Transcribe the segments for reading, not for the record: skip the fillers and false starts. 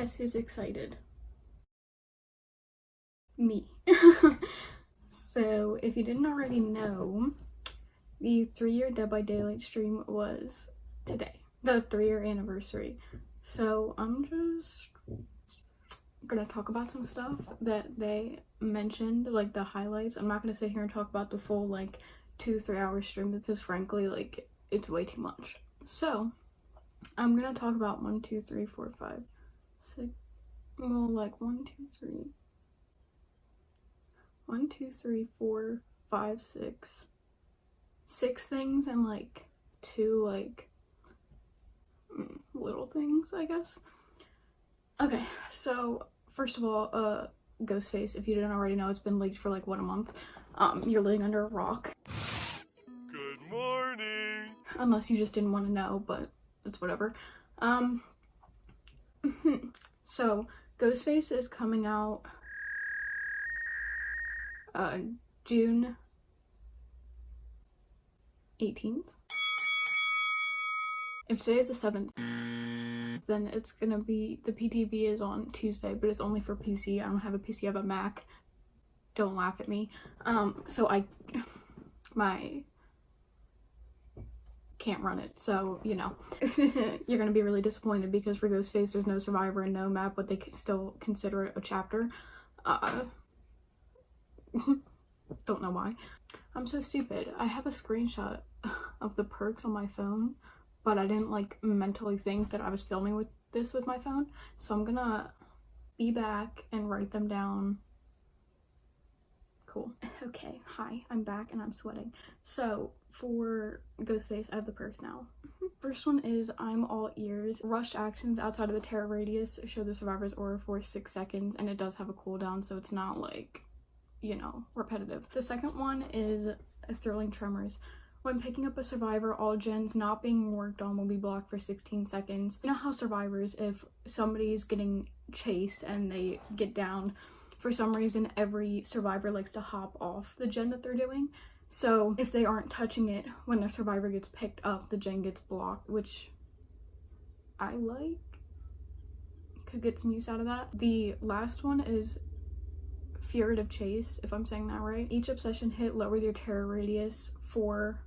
Guess who's excited? Me. So, if you didn't already know, the 3-year Dead by Daylight stream was today, the 3-year anniversary. So, I'm just gonna talk about some stuff that they mentioned, like the highlights. I'm not gonna sit here and talk about the full, like, 2-3 hour stream because, frankly, like, it's way too much. So, I'm gonna talk about 1, 2, 3, 4, 5, 6. Well, like 1, 2, 3. 1, 2, 3, 4, 5, 6. 6 things and like 2 like little things, I guess. Okay, so first of all, GhostFace, if you didn't already know, it's been leaked for like, what, a month? You're living under a rock. Good morning! Unless you just didn't want to know, but it's whatever. So, GhostFace is coming out June 18th. If today is the 7th, then it's gonna be, the PTV is on Tuesday, but it's only for PC. I don't have a PC, I have a Mac. Don't laugh at me. So my can't run it, so, you know. You're gonna be really disappointed because for GhostFace there's no survivor and no map, but they can still consider it a chapter. Don't know why. I'm so stupid. I have a screenshot of the perks on my phone, but I didn't like mentally think that I was filming with this with my phone, so I'm gonna be back and write them down. Cool. Okay, hi, I'm back and I'm sweating. So for GhostFace, I have the perks now. First one is I'm all ears. Rushed actions outside of the terror radius show the survivor's aura for 6 seconds, and it does have a cooldown, so it's not like, you know, repetitive. The second one is thrilling tremors. When picking up a survivor, all gens not being worked on will be blocked for 16 seconds. You know how survivors, if somebody's getting chased and they get down, for some reason every survivor likes to hop off the gen that they're doing. So if they aren't touching it when the survivor gets picked up, the gen gets blocked, which I like. Could get some use out of that. The last one is Furtive Chase, if I'm saying that right. Each obsession hit lowers your terror radius 4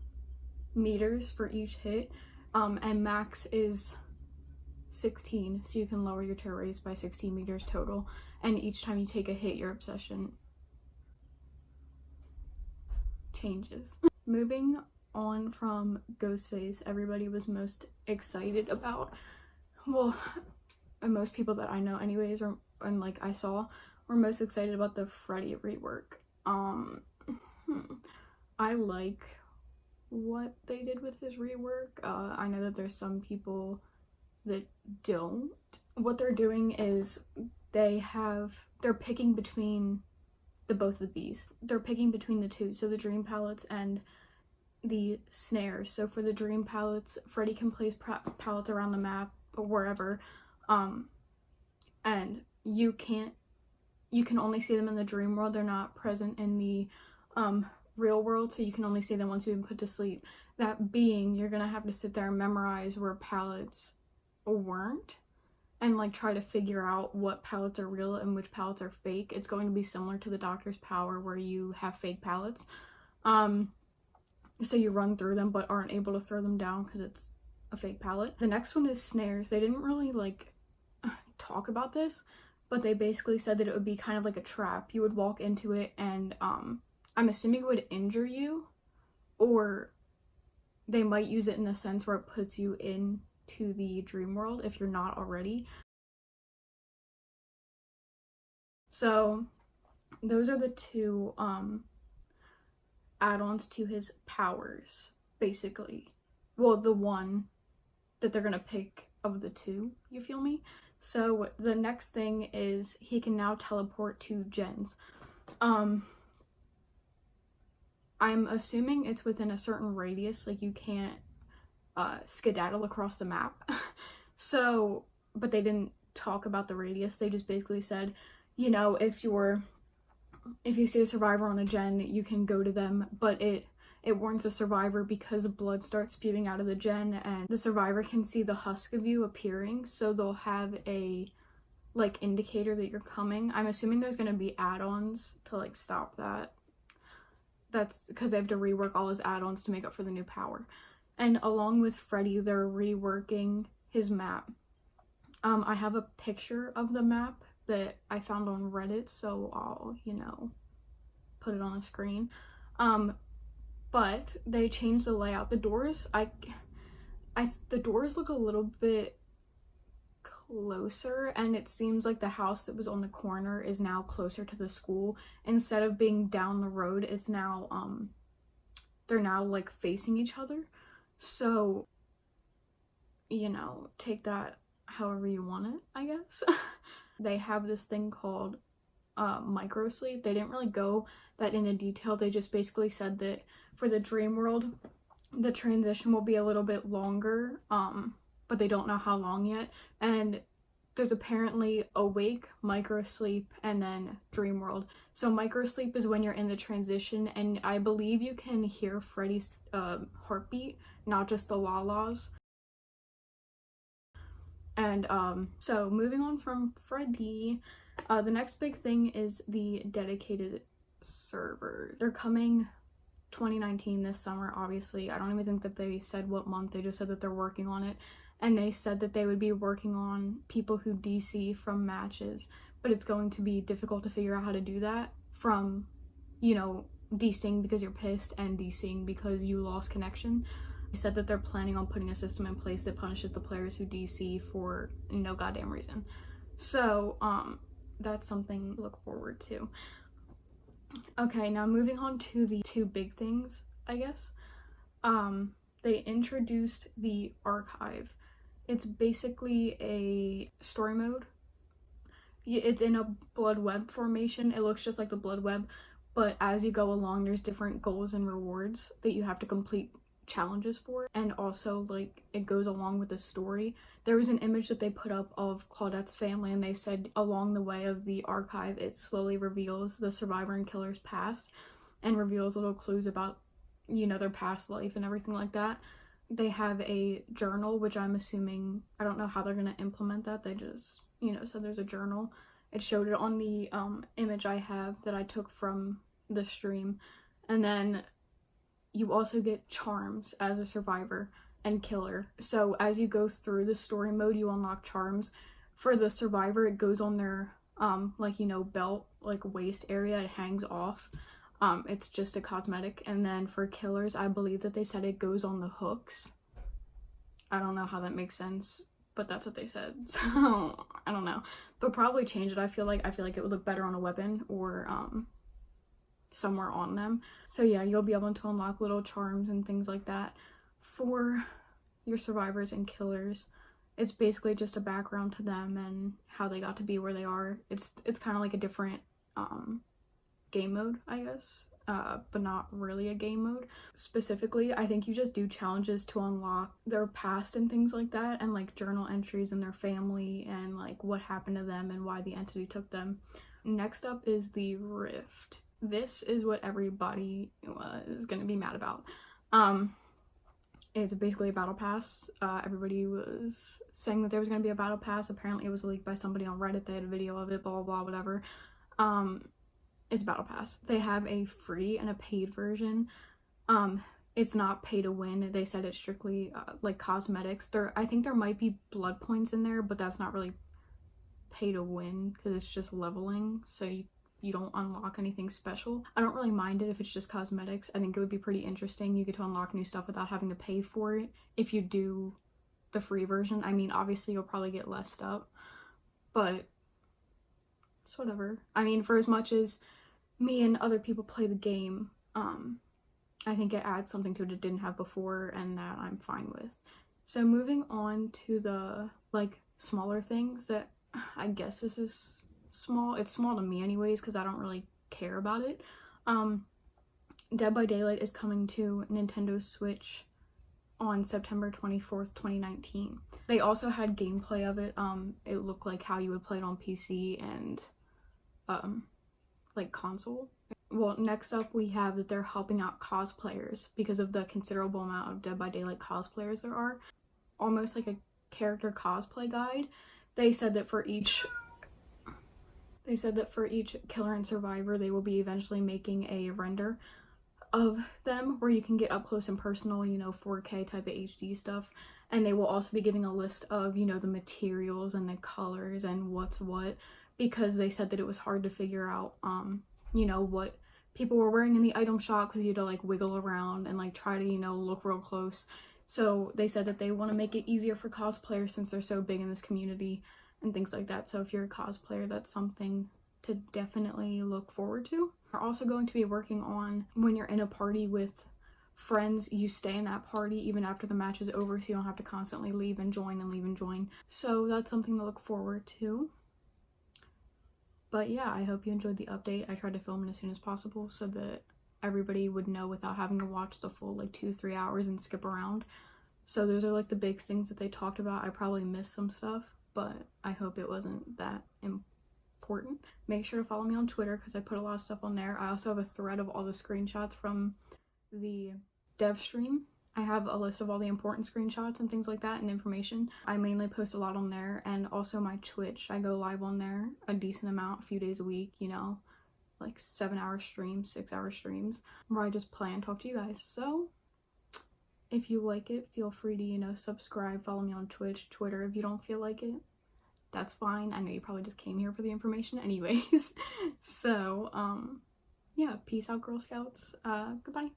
meters for each hit, and max is 16, so you can lower your terror radius by 16 meters total, and each time you take a hit, your obsession changes. Moving on from GhostFace, everybody was most excited about, well, most people that I know anyways, and like I saw, were most excited about the Freddy rework. I like what they did with his rework. I know that there's some people that don't. What they're doing is they're picking between both of these. They're picking between the two, so the dream palettes and the snares. So for the dream palettes, Freddy can place palettes around the map or wherever, and you can only see them in the dream world. They're not present in the real world, so you can only see them once you've been put to sleep. That being, you're gonna have to sit there and memorize where palettes weren't and like try to figure out what palettes are real and which palettes are fake. It's going to be similar to the Doctor's Power where you have fake palettes. So you run through them but aren't able to throw them down because it's a fake palette. The next one is snares. They didn't really like talk about this, but they basically said that it would be kind of like a trap. You would walk into it and I'm assuming it would injure you, or they might use it in a sense where it puts you into the dream world if you're not already. So those are the two add-ons to his powers, basically. Well, the one that they're gonna pick of the two, you feel me? So the next thing is he can now teleport to gens. I'm assuming it's within a certain radius, like you can't skedaddle across the map. So, but they didn't talk about the radius. They just basically said, you know, if you see a survivor on a gen, you can go to them, but it warns the survivor because blood starts spewing out of the gen and the survivor can see the husk of you appearing, so they'll have a like indicator that you're coming. I'm assuming there's gonna be add-ons to like stop that. That's because they have to rework all his add-ons to make up for the new power. And along with Freddy, they're reworking his map. I have a picture of the map that I found on Reddit, so I'll, you know, put it on a screen. But they changed the layout. The doors, the doors look a little bit closer, and it seems like the house that was on the corner is now closer to the school. Instead of being down the road, it's now, they're now like facing each other. So, you know, take that however you want it, I guess. They have this thing called micro sleep. They didn't really go that into detail. They just basically said that for the dream world, the transition will be a little bit longer, but they don't know how long yet. And there's apparently awake, micro sleep, and then dream world. So micro sleep is when you're in the transition, and I believe you can hear Freddy's heartbeat, not just the la-las. And so moving on from Freddy, the next big thing is the dedicated server. They're coming 2019 this summer, obviously. I don't even think that they said what month. They just said that they're working on it. And they said that they would be working on people who DC from matches, but it's going to be difficult to figure out how to do that from, you know, DCing because you're pissed and DCing because you lost connection. They said that they're planning on putting a system in place that punishes the players who DC for no goddamn reason. So, that's something to look forward to. Okay, now moving on to the two big things, I guess. They introduced the archive. It's basically a story mode. It's in a blood web formation. It looks just like the blood web, but as you go along, there's different goals and rewards that you have to complete challenges for, and also like it goes along with the story. There was an image that they put up of Claudette's family, and they said along the way of the archive it slowly reveals the survivor and killer's past and reveals little clues about, you know, their past life and everything like that. They have a journal, which I'm assuming, I don't know how they're gonna implement that. They just, you know, said there's a journal. It showed it on the image I have that I took from the stream. And then you also get charms as a survivor and killer. So as you go through the story mode, you unlock charms. For the survivor, it goes on their like, you know, belt, like waist area. It hangs off. It's just a cosmetic. And then for killers, I believe that they said it goes on the hooks. I don't know how that makes sense, but that's what they said. So I don't know. They'll probably change it. I feel like it would look better on a weapon or somewhere on them. So yeah, you'll be able to unlock little charms and things like that for your survivors and killers. It's basically just a background to them and how they got to be where they are. It's kind of like a different game mode, I guess, but not really a game mode. Specifically, I think you just do challenges to unlock their past and things like that, and like journal entries in their family and like what happened to them and why the entity took them. Next up is the Rift. This is what everybody was gonna be mad about. It's basically a battle pass. Everybody was saying that there was gonna be a battle pass. Apparently it was leaked by somebody on Reddit. They had a video of it, blah blah blah, whatever. It's a battle pass. They have a free and a paid version. It's not pay to win. They said it's strictly like cosmetics. I think there might be blood points in there, but that's not really pay to win because it's just leveling, so you don't unlock anything special. I don't really mind it if it's just cosmetics. I think it would be pretty interesting. You get to unlock new stuff without having to pay for it if you do the free version. I mean, obviously you'll probably get less stuff, but it's whatever. I mean, for as much as me and other people play the game, I think it adds something to it didn't have before, and that I'm fine with. So moving on to the like smaller things that I guess this is small. It's small to me anyways because I don't really care about it. Dead by Daylight is coming to Nintendo Switch on September 24th, 2019. They also had gameplay of it. It looked like how you would play it on PC and like console. Well, next up we have that they're helping out cosplayers because of the considerable amount of Dead by Daylight cosplayers there are. Almost like a character cosplay guide. They said that for each They said that for each killer and survivor, they will be eventually making a render of them where you can get up close and personal, you know, 4K type of HD stuff. And they will also be giving a list of, you know, the materials and the colors and what's what, because they said that it was hard to figure out, you know, what people were wearing in the item shop, because you had to like wiggle around and like try to, you know, look real close. So they said that they want to make it easier for cosplayers since they're so big in this community and things like that. So if you're a cosplayer, that's something to definitely look forward to. We're also going to be working on when you're in a party with friends, you stay in that party even after the match is over, so you don't have to constantly leave and join and leave and join. So that's something to look forward to. But yeah, I hope you enjoyed the update. I tried to film it as soon as possible so that everybody would know without having to watch the full like 2-3 hours and skip around. So those are like the big things that they talked about. I probably missed some stuff, but I hope it wasn't that important. Make sure to follow me on Twitter because I put a lot of stuff on there. I also have a thread of all the screenshots from the dev stream. I have a list of all the important screenshots and things like that and information. I mainly post a lot on there, and also my Twitch. I go live on there a decent amount, a few days a week, you know, like 7-hour streams, 6-hour streams, where I just play and talk to you guys. So if you like it, feel free to, you know, subscribe, follow me on Twitch, Twitter. If you don't feel like it, that's fine. I know you probably just came here for the information anyways. So yeah, peace out, Girl Scouts. Goodbye.